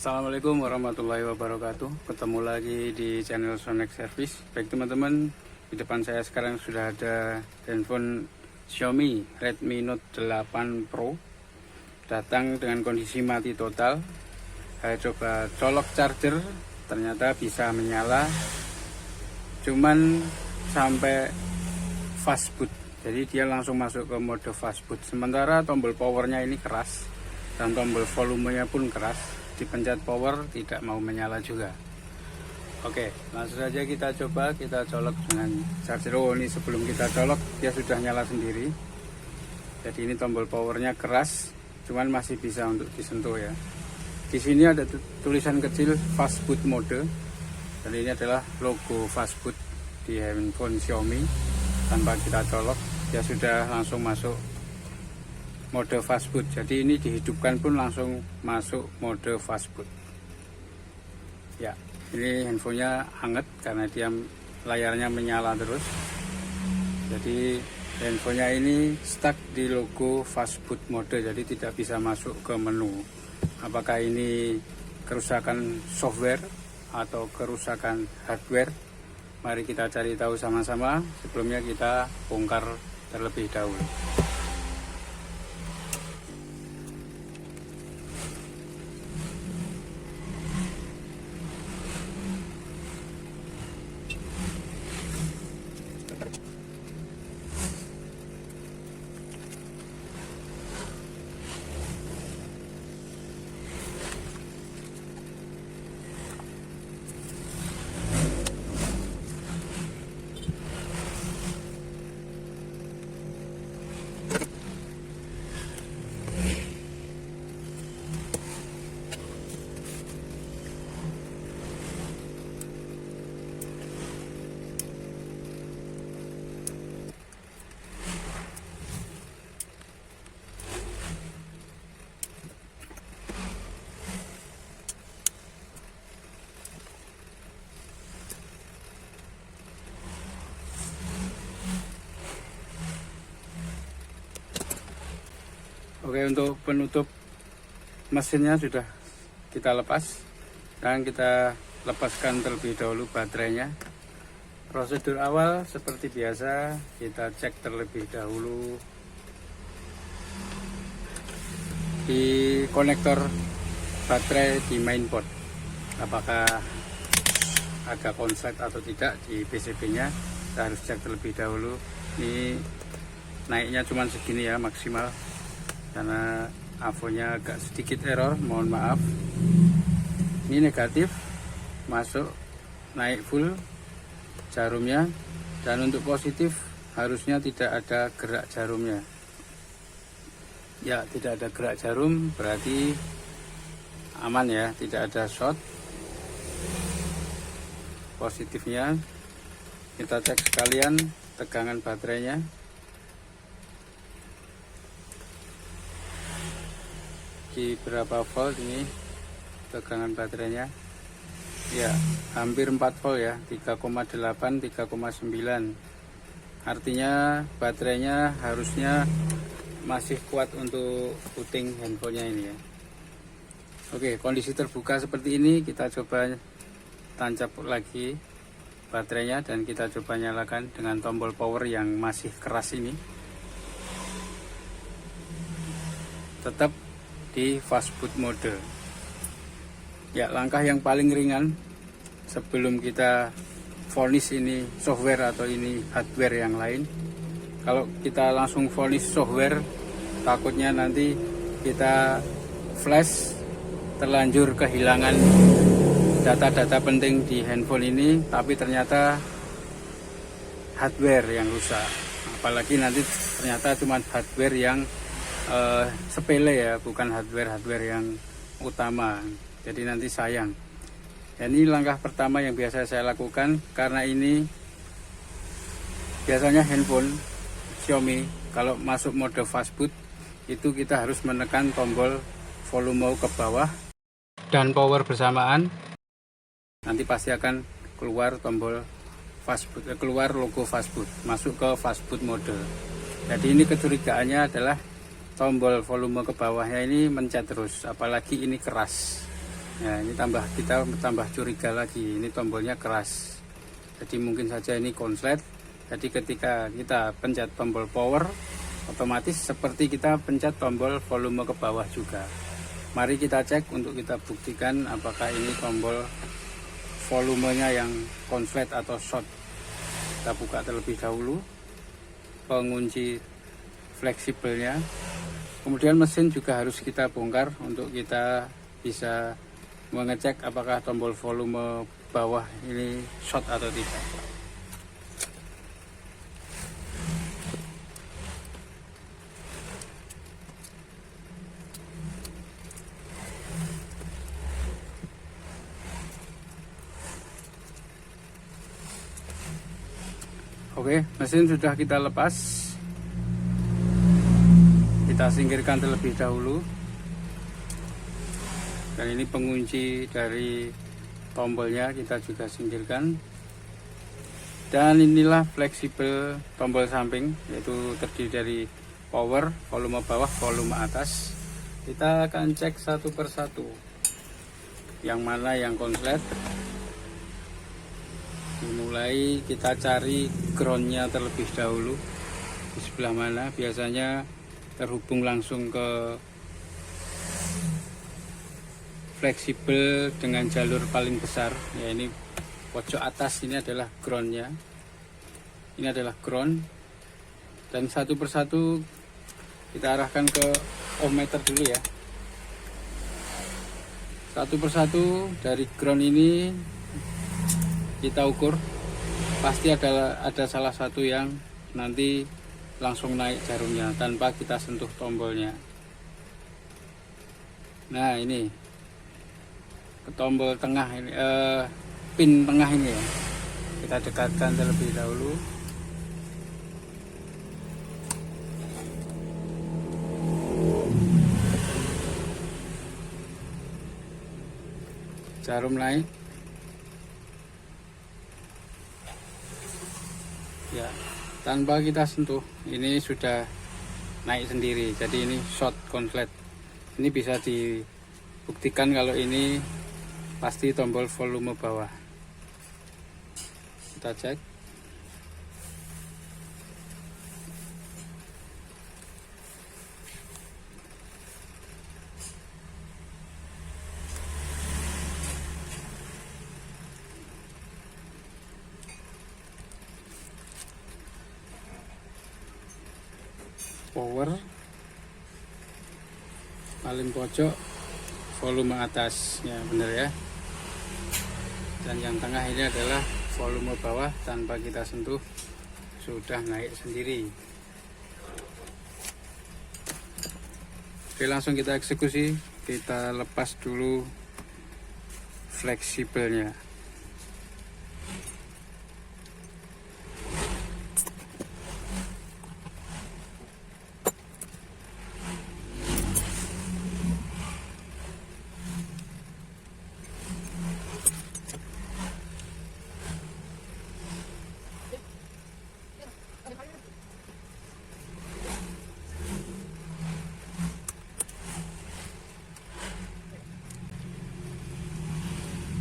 Assalamualaikum warahmatullahi wabarakatuh. Ketemu lagi di channel Sonek Service. Baik teman-teman, di depan saya sekarang sudah ada handphone Xiaomi Redmi Note 8 Pro. Datang dengan kondisi mati total. Saya coba colok charger, ternyata bisa menyala. Cuman sampai fast boot. Jadi dia langsung masuk ke mode fast boot. Sementara tombol powernya ini keras dan tombol volumenya pun keras. Dipencet power tidak mau menyala juga. Oke, langsung saja kita coba, kita colok dengan charger. Oh, ini sebelum kita colok dia sudah nyala sendiri. Jadi ini tombol powernya keras, cuman masih bisa untuk disentuh ya. Di sini ada tulisan kecil fast boot mode. Dan ini adalah logo fast boot di handphone Xiaomi. Tanpa kita colok dia sudah langsung masuk mode fast boot. Jadi ini dihidupkan pun langsung masuk mode fast boot. Ya, ini handphonenya hangat karena dia layarnya menyala terus. Jadi handphonenya ini stuck di logo fast boot mode, jadi tidak bisa masuk ke menu. Apakah ini kerusakan software atau kerusakan hardware? Mari kita cari tahu sama-sama. Sebelumnya kita bongkar terlebih dahulu. Oke, untuk penutup mesinnya sudah kita lepas dan kita lepaskan terlebih dahulu baterainya. Prosedur awal seperti biasa, kita cek terlebih dahulu di konektor baterai di mainboard, apakah ada konslet atau tidak di PCB-nya. Kita harus cek terlebih dahulu. Ini naiknya cuma segini ya maksimal, karena avonya agak sedikit error, mohon maaf. Ini negatif, masuk, naik full jarumnya. Dan untuk positif harusnya tidak ada gerak jarumnya. Ya, tidak ada gerak jarum, berarti aman ya, tidak ada short. Positifnya kita cek sekalian tegangan baterainya. Di berapa volt ini tegangan baterainya? Ya, hampir 4 volt ya, 3,8, 3,9. Artinya baterainya harusnya masih kuat untuk puting handphonenya ini ya. Oke, kondisi terbuka seperti ini, kita coba tancap lagi baterainya dan kita coba nyalakan dengan tombol power yang masih keras ini. Tetap di fast boot mode. Ya, langkah yang paling ringan sebelum kita vonis ini software atau ini hardware yang lain. Kalau kita langsung vonis software, takutnya nanti kita flash terlanjur kehilangan data-data penting di handphone ini, tapi ternyata hardware yang rusak. Apalagi nanti ternyata cuma hardware yang sepele ya, bukan hardware yang utama. Jadi nanti sayang. Dan ini langkah pertama yang biasa saya lakukan, karena ini biasanya handphone Xiaomi kalau masuk mode fast boot itu kita harus menekan tombol volume ke bawah dan power bersamaan. Nanti pasti akan keluar tombol fast boot, keluar logo fast boot, masuk ke fast boot mode. Jadi ini kecurigaannya adalah tombol volume ke bawahnya ini mencet terus, apalagi ini keras. Nah, ini kita tambah curiga lagi, ini tombolnya keras. Jadi mungkin saja ini konslet. Jadi ketika kita pencet tombol power, otomatis seperti kita pencet tombol volume ke bawah juga. Mari kita cek untuk kita buktikan apakah ini tombol volumenya yang konslet atau short. Kita buka terlebih dahulu pengunci fleksibelnya. Kemudian mesin juga harus kita bongkar untuk kita bisa mengecek apakah tombol volume bawah ini short atau tidak. Oke, mesin sudah kita lepas. Kita singkirkan terlebih dahulu. Dan ini pengunci dari tombolnya kita juga singkirkan. Dan inilah fleksibel tombol samping, yaitu terdiri dari power, volume bawah, volume atas. Kita akan cek satu persatu yang mana yang konslet. Dimulai kita cari groundnya terlebih dahulu, di sebelah mana biasanya terhubung langsung ke fleksibel dengan jalur paling besar. Ya, ini pojok atas ini adalah groundnya, ini adalah ground. Dan satu persatu kita arahkan ke ohmmeter dulu ya. Satu persatu dari ground ini kita ukur, pasti ada salah satu yang nanti langsung naik jarumnya tanpa kita sentuh tombolnya. Nah, ini ke tombol tengah ini, pin tengah ini ya, kita dekatkan terlebih dahulu. Jarum naik ya, tanpa kita sentuh, ini sudah naik sendiri. Jadi ini short konslet. Ini bisa dibuktikan kalau ini pasti tombol volume bawah. Kita cek. Power paling pojok, volume atas ya, benar ya. Dan yang tengah ini adalah volume bawah, tanpa kita sentuh sudah naik sendiri. Oke, langsung kita eksekusi. Kita lepas dulu fleksibelnya.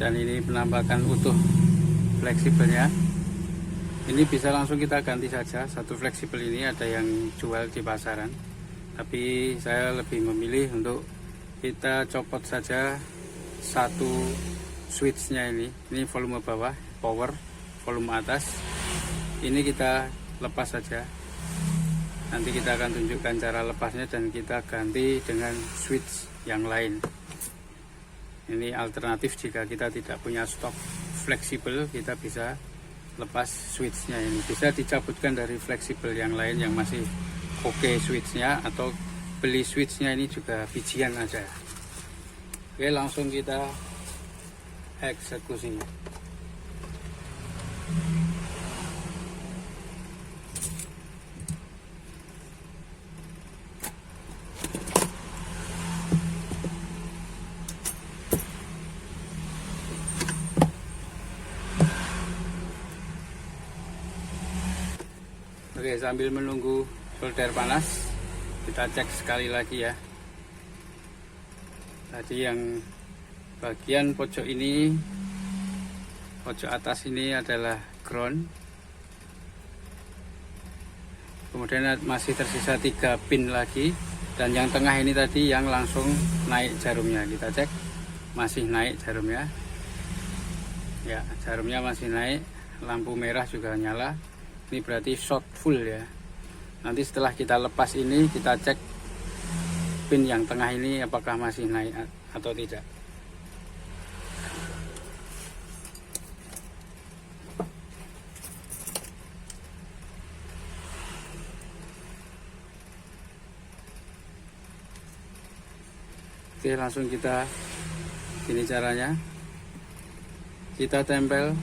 Dan ini penampakan utuh fleksibelnya. Ini bisa langsung kita ganti saja. Satu fleksibel ini ada yang jual di pasaran, tapi saya lebih memilih untuk kita copot saja satu switchnya ini. Ini volume bawah, power, volume atas. Ini kita lepas saja. Nanti kita akan tunjukkan cara lepasnya dan kita ganti dengan switch yang lain. Ini alternatif jika kita tidak punya stok fleksibel, kita bisa lepas switchnya ini. Bisa dicabutkan dari fleksibel yang lain yang masih oke switchnya, atau beli switchnya ini juga bijian aja. Oke, langsung kita eksekusi. Oke, sambil menunggu solder panas, kita cek sekali lagi ya. Tadi yang Bagian pojok ini, pojok atas ini adalah ground. Kemudian masih tersisa 3 pin lagi, dan yang tengah ini tadi yang langsung naik jarumnya. Kita cek, masih naik jarumnya. Ya, jarumnya masih naik, lampu merah juga nyala. Ini berarti short full ya. Nanti setelah kita lepas ini, kita cek pin yang tengah ini apakah masih naik atau tidak. Oke, langsung kita, ini caranya. Kita tempel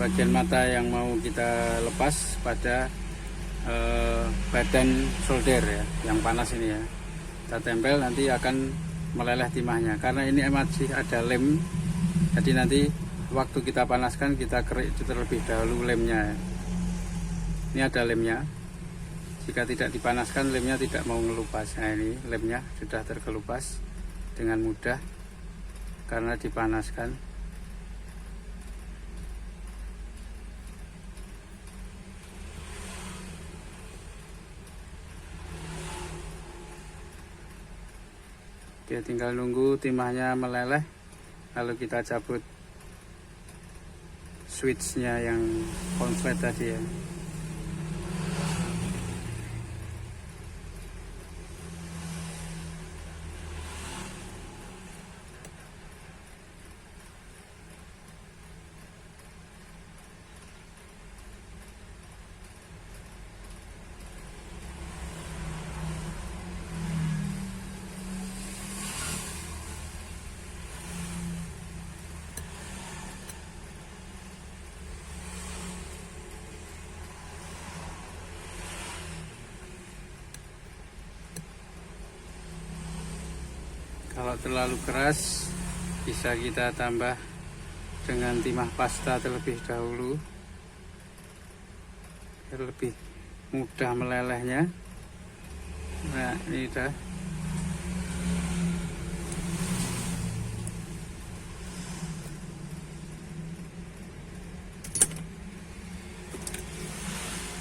bagian mata yang mau kita lepas pada badan solder ya, yang panas ini ya. Kita tempel, nanti akan meleleh timahnya. Karena ini masih ada lem, jadi nanti waktu kita panaskan, kita kerik terlebih dahulu lemnya. Ini ada lemnya. Jika tidak dipanaskan, lemnya tidak mau ngelupas. Nah, ini lemnya sudah terkelupas dengan mudah karena dipanaskan. Dia tinggal nunggu timahnya meleleh, lalu kita cabut switchnya yang konslet tadi ya. Kalau terlalu keras, bisa kita tambah dengan timah pasta terlebih dahulu, biar lebih mudah melelehnya. Nah, ini udah.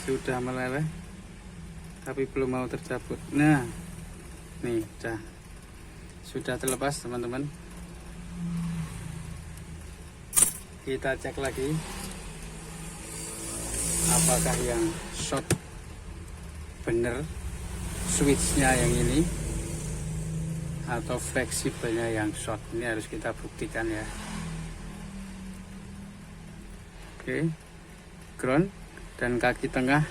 Sudah meleleh, tapi belum mau tercabut. Nah, nih udah. Sudah terlepas teman-teman. Kita cek lagi apakah yang short bener switchnya yang ini atau fleksibelnya yang short. Ini harus kita buktikan ya. Oke, ground dan kaki tengah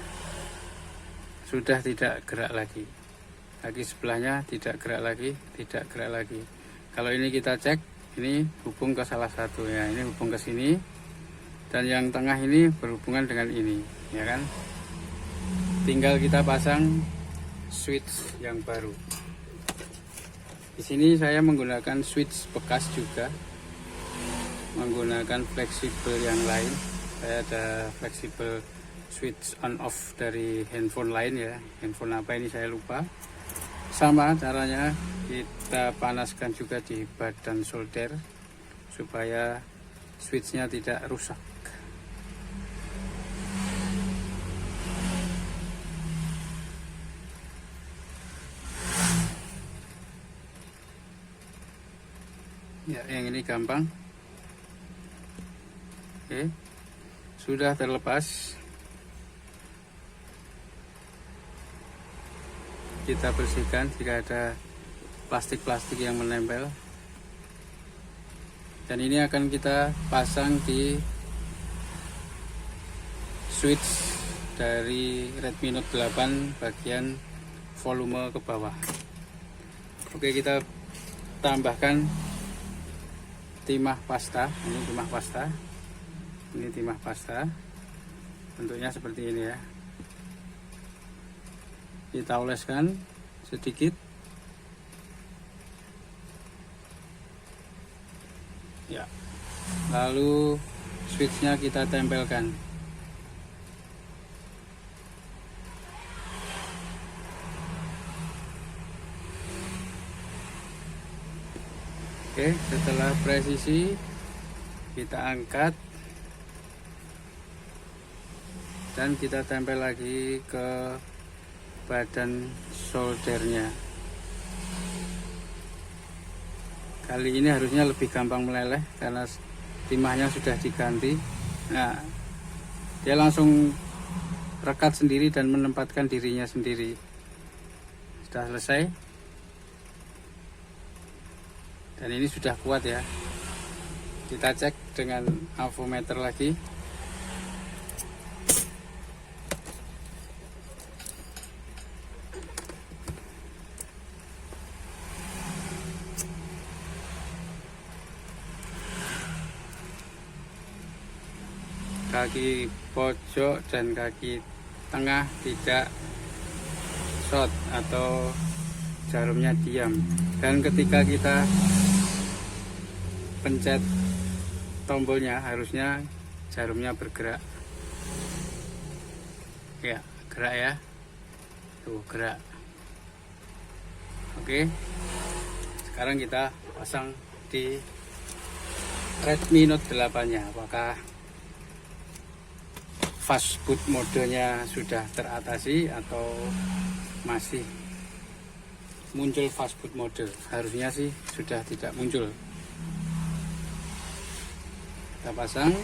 sudah tidak gerak lagi. Kaki sebelahnya tidak gerak lagi, tidak gerak lagi. Kalau ini kita cek, ini hubung ke salah satu ya, ini hubung ke sini, dan yang tengah ini berhubungan dengan ini, ya kan? Tinggal kita pasang switch yang baru. Di sini saya menggunakan switch bekas juga, menggunakan fleksibel yang lain. Saya ada fleksibel switch on off dari handphone lain ya, handphone apa ini saya lupa. Sama caranya, kita panaskan juga di badan solder supaya switchnya tidak rusak. Ya, yang ini gampang. Oke, sudah terlepas. Kita bersihkan jika ada plastik-plastik yang menempel. Dan ini akan kita pasang di switch dari Redmi Note 8 bagian volume ke bawah. Oke, kita tambahkan timah pasta. Ini timah pasta. Ini timah pasta. Bentuknya seperti ini ya. Kita oleskan sedikit. Ya. Lalu switchnya kita tempelkan. Oke, setelah presisi kita angkat dan kita tempel lagi ke badan soldernya. Kali ini harusnya lebih gampang meleleh karena timahnya sudah diganti. Nah, dia langsung rekat sendiri dan menempatkan dirinya sendiri. Sudah selesai. Dan ini sudah kuat ya. Kita cek dengan avometer lagi. Kaki pojok dan kaki tengah tidak short atau jarumnya diam, dan ketika kita pencet tombolnya harusnya jarumnya bergerak. Ya, gerak ya, tuh gerak. Oke, sekarang kita pasang di Redmi Note 8 nya. Apakah fast boot modenya sudah teratasi atau masih muncul fast boot mode? Harusnya sih sudah tidak muncul. Kita pasang.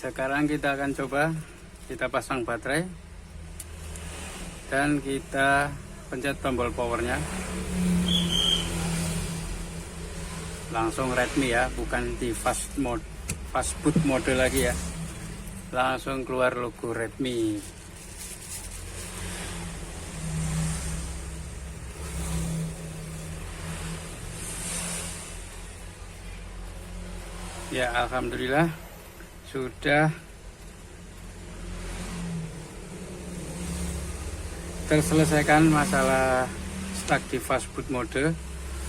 Sekarang kita akan coba kita pasang baterai dan kita pencet tombol powernya. Langsung Redmi ya, bukan di fast boot mode lagi ya. Langsung keluar logo Redmi. Ya, alhamdulillah sudah terselesaikan masalah stuck di fast boot mode.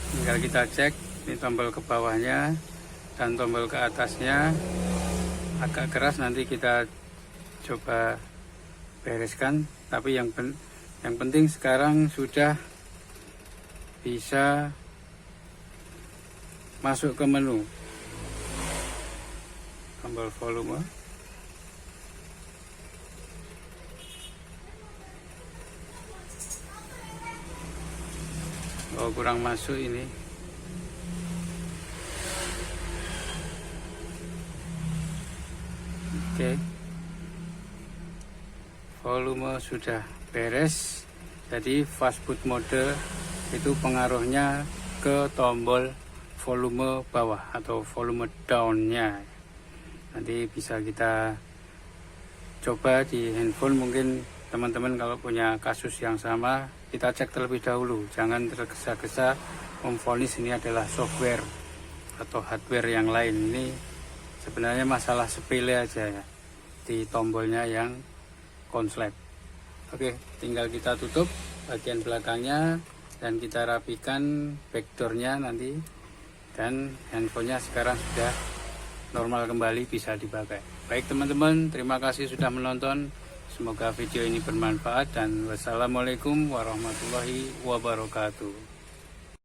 Tinggal kita cek ini tombol ke bawahnya dan tombol ke atasnya agak keras, nanti kita coba bereskan. Tapi yang penting sekarang sudah bisa masuk ke menu tombol volume. Oh, kurang masuk ini. Oke. Volume sudah beres. Jadi fast boot mode itu pengaruhnya ke tombol volume bawah atau volume down-nya. Nanti bisa kita coba di handphone. Mungkin teman-teman kalau punya kasus yang sama, kita cek terlebih dahulu. Jangan tergesa-gesa memvonis ini adalah software atau hardware yang lain. Ini sebenarnya masalah sepele aja ya, di tombolnya yang konslet. Oke, tinggal kita tutup bagian belakangnya dan kita rapikan backdoornya nanti. Dan handphonenya sekarang sudah normal kembali, bisa dipakai. Baik teman-teman, terima kasih sudah menonton. Semoga video ini bermanfaat dan wassalamualaikum warahmatullahi wabarakatuh.